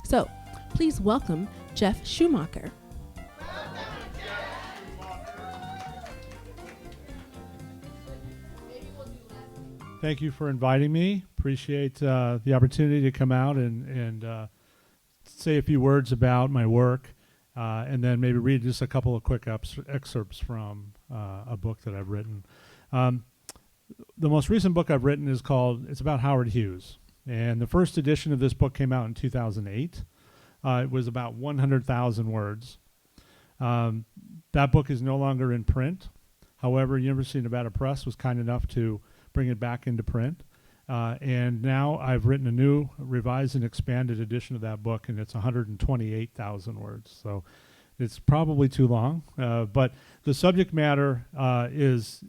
So please welcome Geoff Schumacher. Thank you for inviting me. Appreciate the opportunity to come out and say a few words about my work, and then maybe read just a couple of quick excerpts from a book that I've written. The most recent book I've written it's about Howard Hughes. And the first edition of this book came out in 2008. It was about 100,000 words. That book is no longer in print. However, University of Nevada Press was kind enough to bring it back into print. And now I've written a new revised and expanded edition of that book, and it's 128,000 words. So it's probably too long, but the subject matter is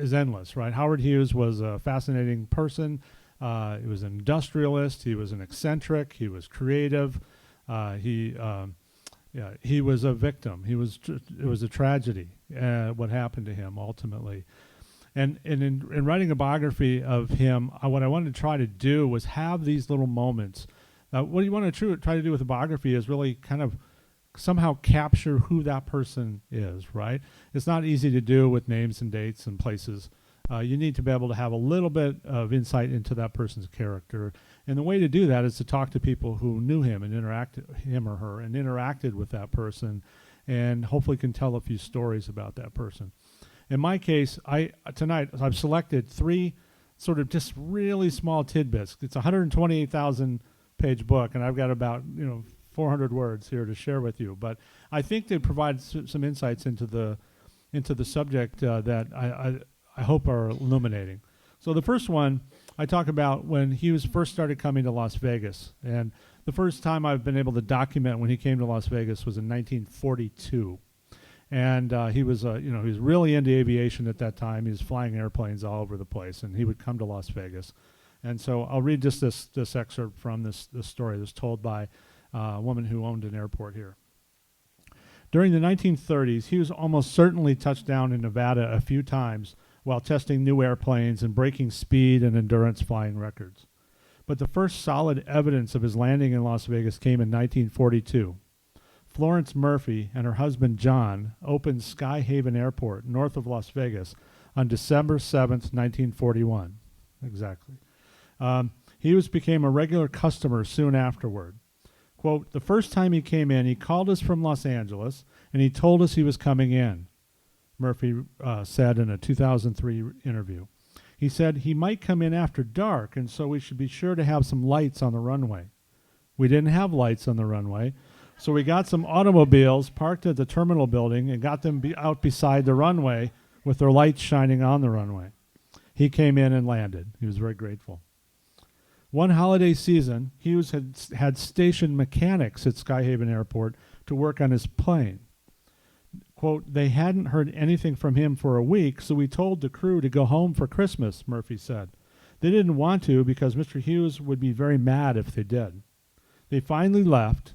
endless, right? Howard Hughes was a fascinating person. He was an industrialist. He was an eccentric. He was creative. He was a victim. It was a tragedy what happened to him ultimately. And in writing a biography of him, what I wanted to try to do was have these little moments. What you want to try to do with a biography is really kind of somehow capture who that person is, right? It's not easy to do with names and dates and places. You need to be able to have a little bit of insight into that person's character. And the way to do that is to talk to people who knew him and interacted with that person, and hopefully can tell a few stories about that person. In my case, tonight I've selected 3 sort of just really small tidbits. It's a 128,000 page book, and I've got about 400 words here to share with you. But I think they provide some insights into the subject that I hope are illuminating. So the first one, I talk about when Hughes first started coming to Las Vegas. And the first time I've been able to document when he came to Las Vegas was in 1942. And he was really into aviation at that time. He was flying airplanes all over the place, and he would come to Las Vegas. And so I'll read just this excerpt from this story that's told by a woman who owned an airport here. During the 1930s, Hughes almost certainly touched down in Nevada a few times while testing new airplanes and breaking speed and endurance flying records. But the first solid evidence of his landing in Las Vegas came in 1942. Florence Murphy and her husband John opened Sky Haven Airport north of Las Vegas on December 7th, 1941. Exactly. Hughes became a regular customer soon afterward. Quote, "The first time he came in, he called us from Los Angeles, and he told us he was coming in," Murphy said in a 2003 interview. He said he might come in after dark, and so we should be sure to have some lights on the runway. We didn't have lights on the runway, so we got some automobiles parked at the terminal building and got them out beside the runway with their lights shining on the runway. He came in and landed. He was very grateful. One holiday season, Hughes had stationed mechanics at Sky Haven Airport to work on his plane. Quote, "They hadn't heard anything from him for a week, so we told the crew to go home for Christmas," Murphy said. "They didn't want to because Mr. Hughes would be very mad if they did. They finally left,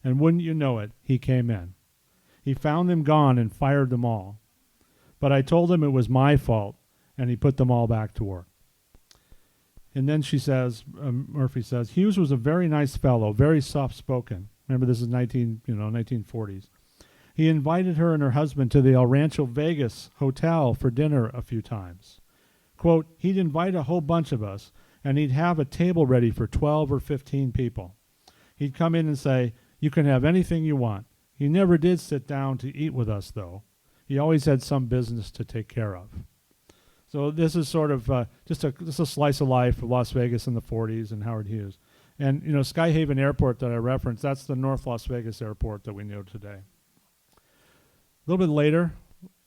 and wouldn't you know it, he came in. He found them gone and fired them all. But I told him it was my fault, and he put them all back to work." And then she says, Murphy says, "Hughes was a very nice fellow, very soft-spoken." Remember, this is 1940s. "He invited her and her husband to the El Rancho Vegas hotel for dinner a few times. Quote, he'd invite a whole bunch of us, and he'd have a table ready for 12 or 15 people. He'd come in and say, 'You can have anything you want.' He never did sit down to eat with us, though. He always had some business to take care of." So this is sort of just a slice of life of Las Vegas in the 40s and Howard Hughes. And, Sky Haven Airport that I referenced, that's the North Las Vegas airport that we know today. A little bit later,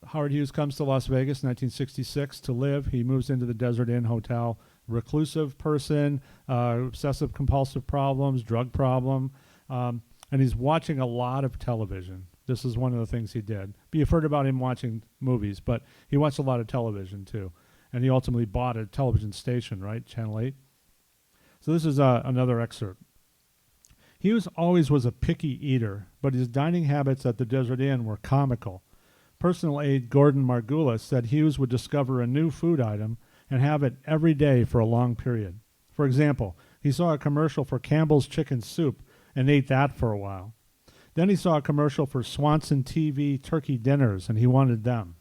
Howard Hughes comes to Las Vegas, 1966, to live. He moves into the Desert Inn Hotel. Reclusive person, obsessive-compulsive problems, drug problem, and he's watching a lot of television. This is one of the things he did. But you've heard about him watching movies, but he watched a lot of television, too. And he ultimately bought a television station, right, Channel 8. So this is another excerpt. "Hughes always was a picky eater, but his dining habits at the Desert Inn were comical. Personal aide Gordon Margulis said Hughes would discover a new food item and have it every day for a long period. For example, he saw a commercial for Campbell's chicken soup, and ate that for a while. Then he saw a commercial for Swanson TV turkey dinners, and he wanted them.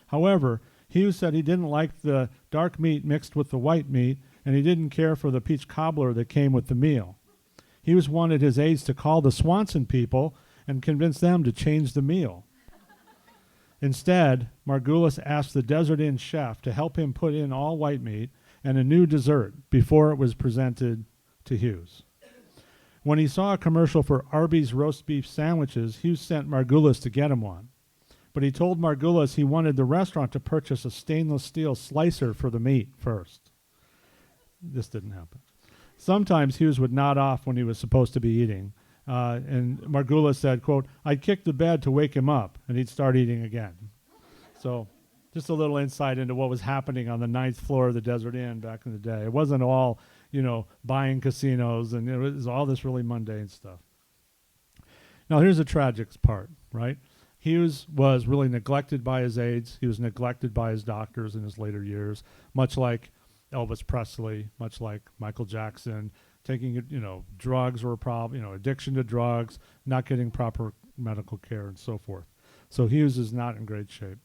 However, Hughes said he didn't like the dark meat mixed with the white meat, and he didn't care for the peach cobbler that came with the meal. Hughes wanted his aides to call the Swanson people and convince them to change the meal. Instead, Margulis asked the Desert Inn chef to help him put in all white meat and a new dessert before it was presented to Hughes. When he saw a commercial for Arby's roast beef sandwiches, Hughes sent Margulis to get him one. But he told Margulis he wanted the restaurant to purchase a stainless steel slicer for the meat first. This didn't happen. Sometimes Hughes would nod off when he was supposed to be eating. And Margulis said, quote, "I'd kick the bed to wake him up, and he'd start eating again." So just a little insight into what was happening on the 9th floor of the Desert Inn back in the day. It wasn't all, buying casinos, and it was all this really mundane stuff. Now, here's the tragic part, right? Hughes was really neglected by his aides. He was neglected by his doctors in his later years, much like Elvis Presley, much like Michael Jackson. Taking, drugs were a problem, addiction to drugs, not getting proper medical care, and so forth. So Hughes is not in great shape.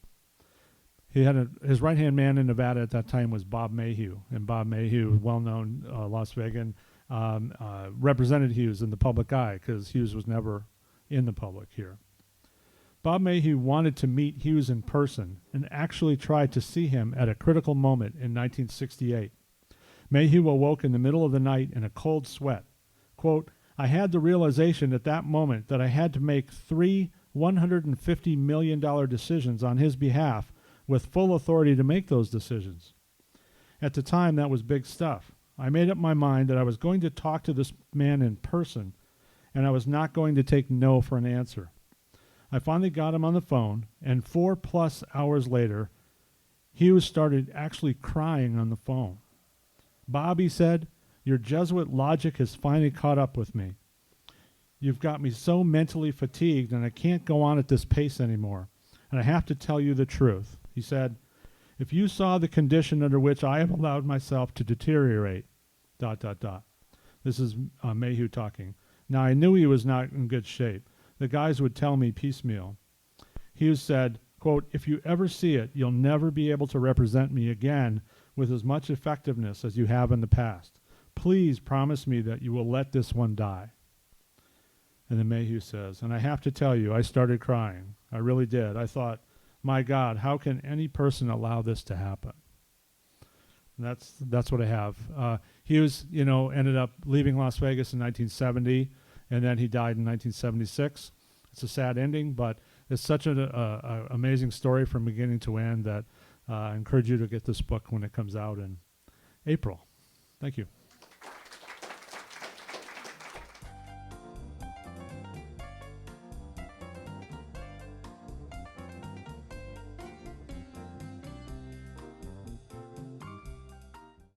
He had his right-hand man in Nevada at that time was Bob Mayhew, and Bob Mayhew, well-known Las Vegan, represented Hughes in the public eye because Hughes was never in the public here. Bob Mayhew wanted to meet Hughes in person and actually tried to see him at a critical moment in 1968. Mayhew awoke in the middle of the night in a cold sweat. Quote, "I had the realization at that moment that I had to make 3 $150 million decisions on his behalf with full authority to make those decisions. At the time, that was big stuff. I made up my mind that I was going to talk to this man in person, and I was not going to take no for an answer. I finally got him on the phone, and 4+ hours later, Hughes started actually crying on the phone. 'Bob,' he said, 'your Jesuit logic has finally caught up with me. You've got me so mentally fatigued, and I can't go on at this pace anymore. And I have to tell you the truth.' He said, 'If you saw the condition under which I have allowed myself to deteriorate, ... This is Mayhew talking. Now, I knew he was not in good shape. The guys would tell me piecemeal. Hughes said, quote, "If you ever see it, you'll never be able to represent me again with as much effectiveness as you have in the past. Please promise me that you will let this one die." And then Mayhew says, "And I have to tell you, I started crying. I really did. I thought, my God, how can any person allow this to happen?" And that's what I have. Hughes, ended up leaving Las Vegas in 1970, and then he died in 1976. It's a sad ending, but it's such an amazing story from beginning to end that I encourage you to get this book when it comes out in April. Thank you.